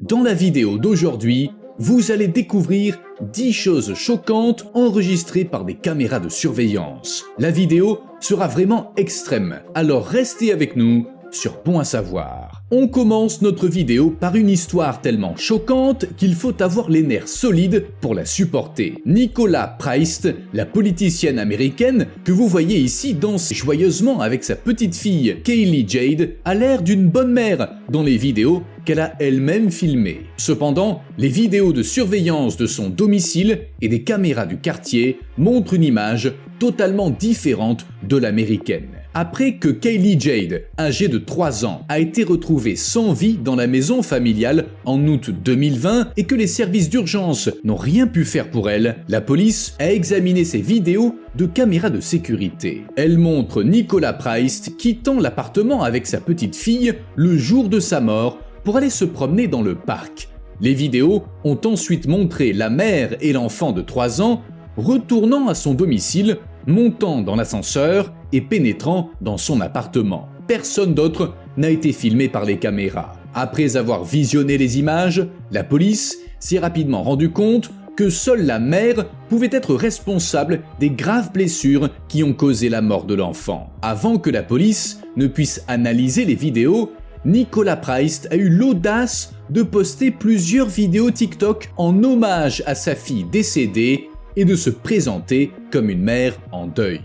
Dans la vidéo d'aujourd'hui, vous allez découvrir 10 choses choquantes enregistrées par des caméras de surveillance. La vidéo sera vraiment extrême, alors restez avec nous sur Bon à savoir. On commence notre vidéo par une histoire tellement choquante qu'il faut avoir les nerfs solides pour la supporter. Nicola Price, la politicienne américaine que vous voyez ici danser joyeusement avec sa petite fille Kaylee Jade, a l'air d'une bonne mère dans les vidéos qu'elle a elle-même filmées. Cependant, les vidéos de surveillance de son domicile et des caméras du quartier montrent une image totalement différente de l'américaine. Après que Kaylee Jade, âgée de 3 ans, a été retrouvée sans vie dans la maison familiale en août 2020 et que les services d'urgence n'ont rien pu faire pour elle, la police a examiné ces vidéos de caméras de sécurité. Elle montre Nicola Price quittant l'appartement avec sa petite fille le jour de sa mort pour aller se promener dans le parc. Les vidéos ont ensuite montré la mère et l'enfant de 3 ans retournant à son domicile, montant dans l'ascenseur et pénétrant dans son appartement. Personne d'autre n'a été filmé par les caméras. Après avoir visionné les images, la police s'est rapidement rendu compte que seule la mère pouvait être responsable des graves blessures qui ont causé la mort de l'enfant. Avant que la police ne puisse analyser les vidéos, Nicola Price a eu l'audace de poster plusieurs vidéos TikTok en hommage à sa fille décédée et de se présenter comme une mère en deuil.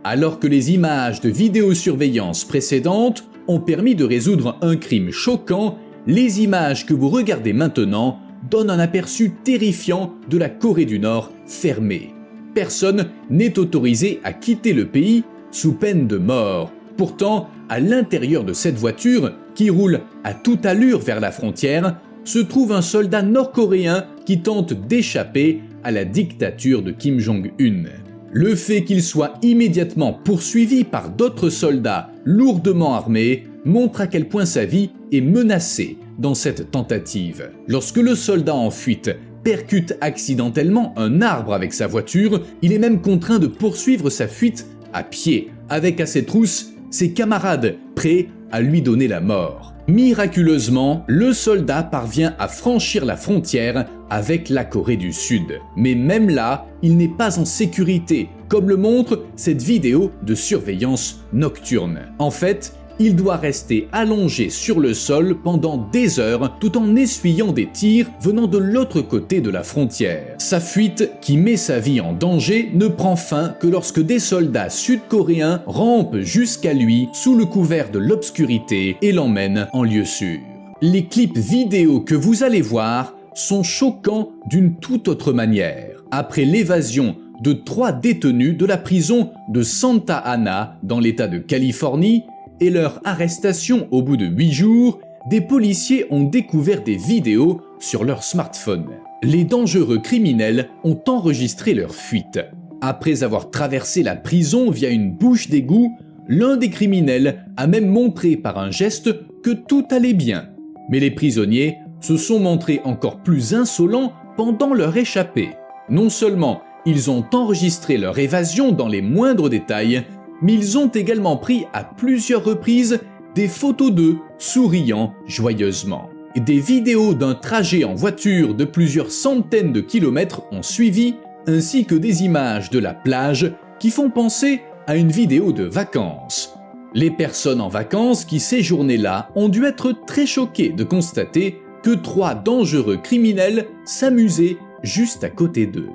Alors que les images de vidéosurveillance précédentes ont permis de résoudre un crime choquant, les images que vous regardez maintenant donnent un aperçu terrifiant de la Corée du Nord fermée. Personne n'est autorisé à quitter le pays sous peine de mort. Pourtant, à l'intérieur de cette voiture, qui roule à toute allure vers la frontière, se trouve un soldat nord-coréen qui tente d'échapper à la dictature de Kim Jong-un. Le fait qu'il soit immédiatement poursuivi par d'autres soldats lourdement armés montre à quel point sa vie est menacée dans cette tentative. Lorsque le soldat en fuite percute accidentellement un arbre avec sa voiture, il est même contraint de poursuivre sa fuite à pied, avec à ses trousses ses camarades prêts à lui donner la mort. Miraculeusement, le soldat parvient à franchir la frontière avec la Corée du Sud. Mais même là, il n'est pas en sécurité, comme le montre cette vidéo de surveillance nocturne. En fait, il doit rester allongé sur le sol pendant des heures tout en essuyant des tirs venant de l'autre côté de la frontière. Sa fuite, qui met sa vie en danger, ne prend fin que lorsque des soldats sud-coréens rampent jusqu'à lui sous le couvert de l'obscurité et l'emmènent en lieu sûr. Les clips vidéo que vous allez voir sont choquants d'une toute autre manière. Après l'évasion de 3 détenus de la prison de Santa Ana dans l'État de Californie, et leur arrestation au bout de 8 jours, des policiers ont découvert des vidéos sur leur smartphone. Les dangereux criminels ont enregistré leur fuite. Après avoir traversé la prison via une bouche d'égout, l'un des criminels a même montré par un geste que tout allait bien. Mais les prisonniers se sont montrés encore plus insolents pendant leur échappée. Non seulement ils ont enregistré leur évasion dans les moindres détails, mais ils ont également pris à plusieurs reprises des photos d'eux souriant joyeusement. Des vidéos d'un trajet en voiture de plusieurs centaines de kilomètres ont suivi, ainsi que des images de la plage qui font penser à une vidéo de vacances. Les personnes en vacances qui séjournaient là ont dû être très choquées de constater que 3 dangereux criminels s'amusaient juste à côté d'eux.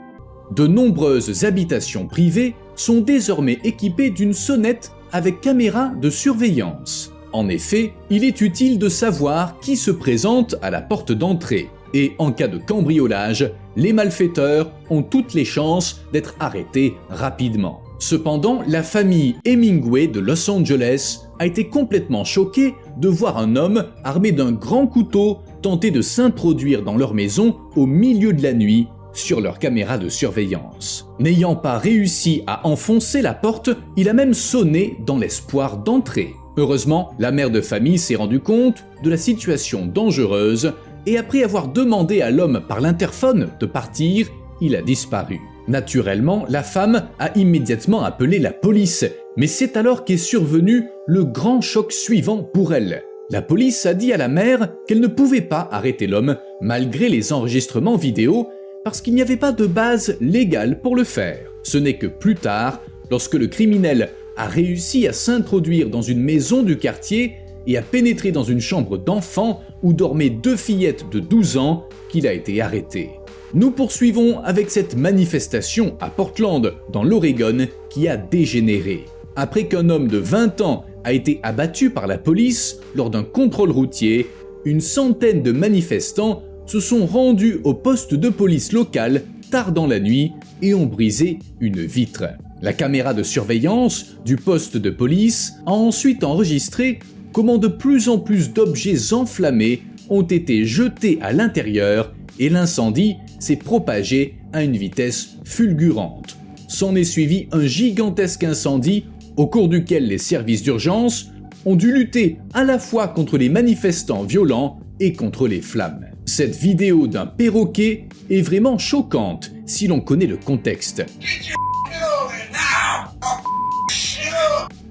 De nombreuses habitations privées sont désormais équipées d'une sonnette avec caméra de surveillance. En effet, il est utile de savoir qui se présente à la porte d'entrée. Et en cas de cambriolage, les malfaiteurs ont toutes les chances d'être arrêtés rapidement. Cependant, la famille Hemingway de Los Angeles a été complètement choquée de voir un homme armé d'un grand couteau tenter de s'introduire dans leur maison au milieu de la nuit sur leur caméra de surveillance. N'ayant pas réussi à enfoncer la porte, il a même sonné dans l'espoir d'entrer. Heureusement, la mère de famille s'est rendue compte de la situation dangereuse et après avoir demandé à l'homme par l'interphone de partir, il a disparu. Naturellement, la femme a immédiatement appelé la police, mais c'est alors qu'est survenu le grand choc suivant pour elle. La police a dit à la mère qu'elle ne pouvait pas arrêter l'homme malgré les enregistrements vidéo, parce qu'il n'y avait pas de base légale pour le faire. Ce n'est que plus tard, lorsque le criminel a réussi à s'introduire dans une maison du quartier et à pénétrer dans une chambre d'enfant où dormaient 2 fillettes de 12 ans, qu'il a été arrêté. Nous poursuivons avec cette manifestation à Portland, dans l'Oregon, qui a dégénéré. Après qu'un homme de 20 ans a été abattu par la police lors d'un contrôle routier, une centaine de manifestants se sont rendus au poste de police local tard dans la nuit et ont brisé une vitre. La caméra de surveillance du poste de police a ensuite enregistré comment de plus en plus d'objets enflammés ont été jetés à l'intérieur et l'incendie s'est propagé à une vitesse fulgurante. S'en est suivi un gigantesque incendie au cours duquel les services d'urgence ont dû lutter à la fois contre les manifestants violents et contre les flammes. Cette vidéo d'un perroquet est vraiment choquante si l'on connaît le contexte.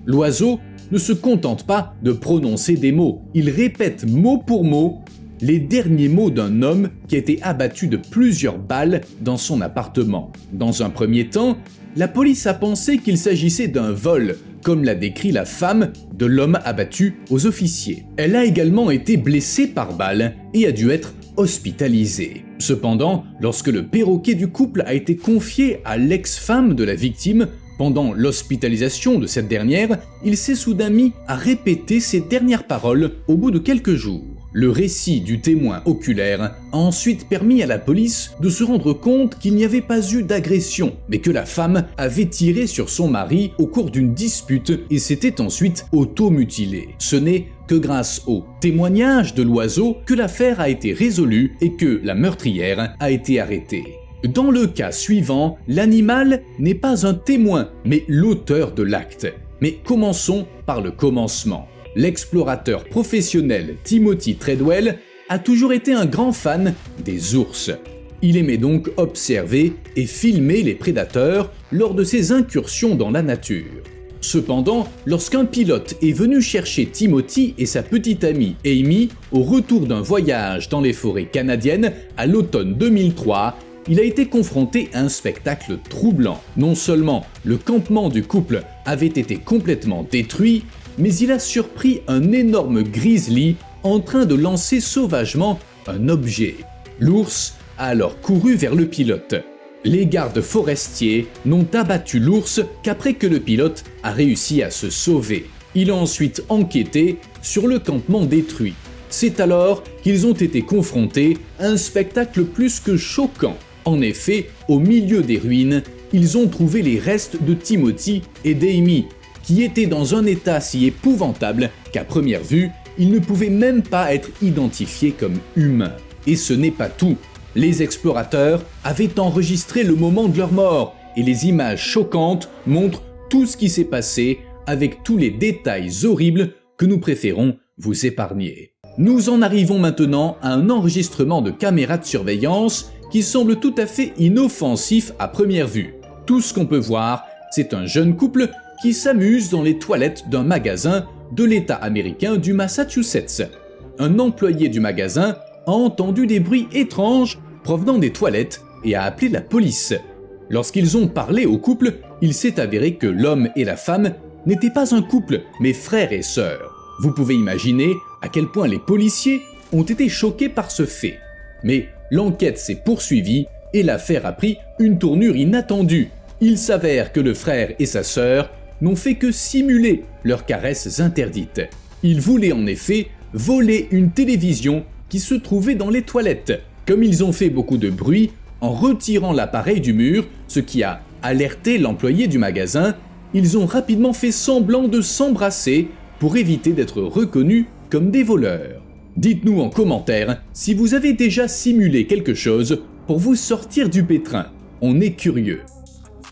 L'oiseau ne se contente pas de prononcer des mots, il répète mot pour mot les derniers mots d'un homme qui a été abattu de plusieurs balles dans son appartement. Dans un premier temps, la police a pensé qu'il s'agissait d'un vol, comme l'a décrit la femme de l'homme abattu aux officiers. Elle a également été blessée par balle et a dû être hospitalisée. Cependant, lorsque le perroquet du couple a été confié à l'ex-femme de la victime, pendant l'hospitalisation de cette dernière, il s'est soudain mis à répéter ses dernières paroles au bout de quelques jours. Le récit du témoin oculaire a ensuite permis à la police de se rendre compte qu'il n'y avait pas eu d'agression, mais que la femme avait tiré sur son mari au cours d'une dispute et s'était ensuite auto-mutilée. Ce n'est que grâce au témoignage de l'oiseau que l'affaire a été résolue et que la meurtrière a été arrêtée. Dans le cas suivant, l'animal n'est pas un témoin, mais l'auteur de l'acte. Mais commençons par le commencement. L'explorateur professionnel Timothy Treadwell a toujours été un grand fan des ours. Il aimait donc observer et filmer les prédateurs lors de ses incursions dans la nature. Cependant, lorsqu'un pilote est venu chercher Timothy et sa petite amie Amy au retour d'un voyage dans les forêts canadiennes à l'automne 2003, il a été confronté à un spectacle troublant. Non seulement le campement du couple avait été complètement détruit, mais il a surpris un énorme grizzly en train de lancer sauvagement un objet. L'ours a alors couru vers le pilote. Les gardes forestiers n'ont abattu l'ours qu'après que le pilote a réussi à se sauver. Il a ensuite enquêté sur le campement détruit. C'est alors qu'ils ont été confrontés à un spectacle plus que choquant. En effet, au milieu des ruines, ils ont trouvé les restes de Timothy et d'Amy, qui étaient dans un état si épouvantable qu'à première vue, ils ne pouvaient même pas être identifiés comme humains. Et ce n'est pas tout. Les explorateurs avaient enregistré le moment de leur mort, et les images choquantes montrent tout ce qui s'est passé avec tous les détails horribles que nous préférons vous épargner. Nous en arrivons maintenant à un enregistrement de caméra de surveillance qui semble tout à fait inoffensif à première vue. Tout ce qu'on peut voir, c'est un jeune couple qui s'amuse dans les toilettes d'un magasin de l'État américain du Massachusetts. Un employé du magasin a entendu des bruits étranges provenant des toilettes et a appelé la police. Lorsqu'ils ont parlé au couple, il s'est avéré que l'homme et la femme n'étaient pas un couple, mais frères et sœurs. Vous pouvez imaginer à quel point les policiers ont été choqués par ce fait. Mais l'enquête s'est poursuivie et l'affaire a pris une tournure inattendue. Il s'avère que le frère et sa sœur n'ont fait que simuler leurs caresses interdites. Ils voulaient en effet voler une télévision qui se trouvait dans les toilettes. Comme ils ont fait beaucoup de bruit en retirant l'appareil du mur, ce qui a alerté l'employé du magasin, ils ont rapidement fait semblant de s'embrasser pour éviter d'être reconnus comme des voleurs. Dites-nous en commentaire si vous avez déjà simulé quelque chose pour vous sortir du pétrin. On est curieux.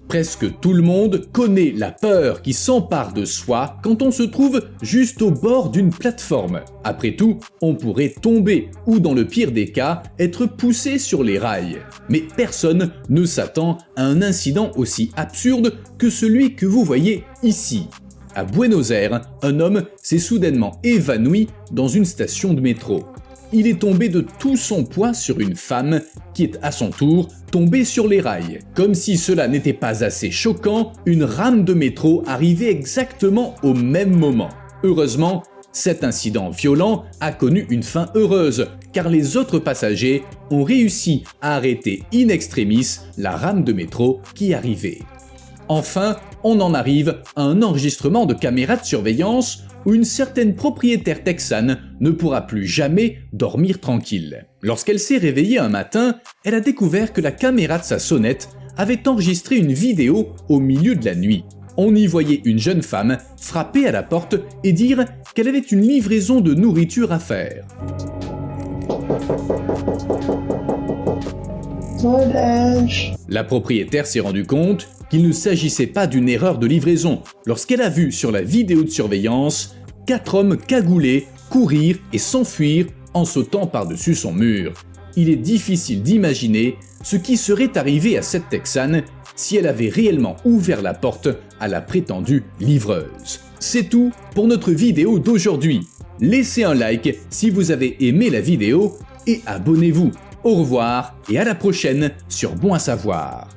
Presque tout le monde connaît la peur qui s'empare de soi quand on se trouve juste au bord d'une plateforme. Après tout, on pourrait tomber ou dans le pire des cas, être poussé sur les rails. Mais personne ne s'attend à un incident aussi absurde que celui que vous voyez ici. À Buenos Aires, un homme s'est soudainement évanoui dans une station de métro. il est tombé de tout son poids sur une femme qui est à son tour tombée sur les rails. Comme si cela n'était pas assez choquant, une rame de métro arrivait exactement au même moment. Heureusement, cet incident violent a connu une fin heureuse, car les autres passagers ont réussi à arrêter in extremis la rame de métro qui arrivait. Enfin, on en arrive à un enregistrement de caméra de surveillance où une certaine propriétaire texane ne pourra plus jamais dormir tranquille. Lorsqu'elle s'est réveillée un matin, elle a découvert que la caméra de sa sonnette avait enregistré une vidéo au milieu de la nuit. On y voyait une jeune femme frapper à la porte et dire qu'elle avait une livraison de nourriture à faire. La propriétaire s'est rendue compte qu'il ne s'agissait pas d'une erreur de livraison lorsqu'elle a vu sur la vidéo de surveillance 4 hommes cagoulés courir et s'enfuir en sautant par-dessus son mur. Il est difficile d'imaginer ce qui serait arrivé à cette Texane si elle avait réellement ouvert la porte à la prétendue livreuse. C'est tout pour notre vidéo d'aujourd'hui. Laissez un like si vous avez aimé la vidéo et abonnez-vous. Au revoir et à la prochaine sur Bon à savoir.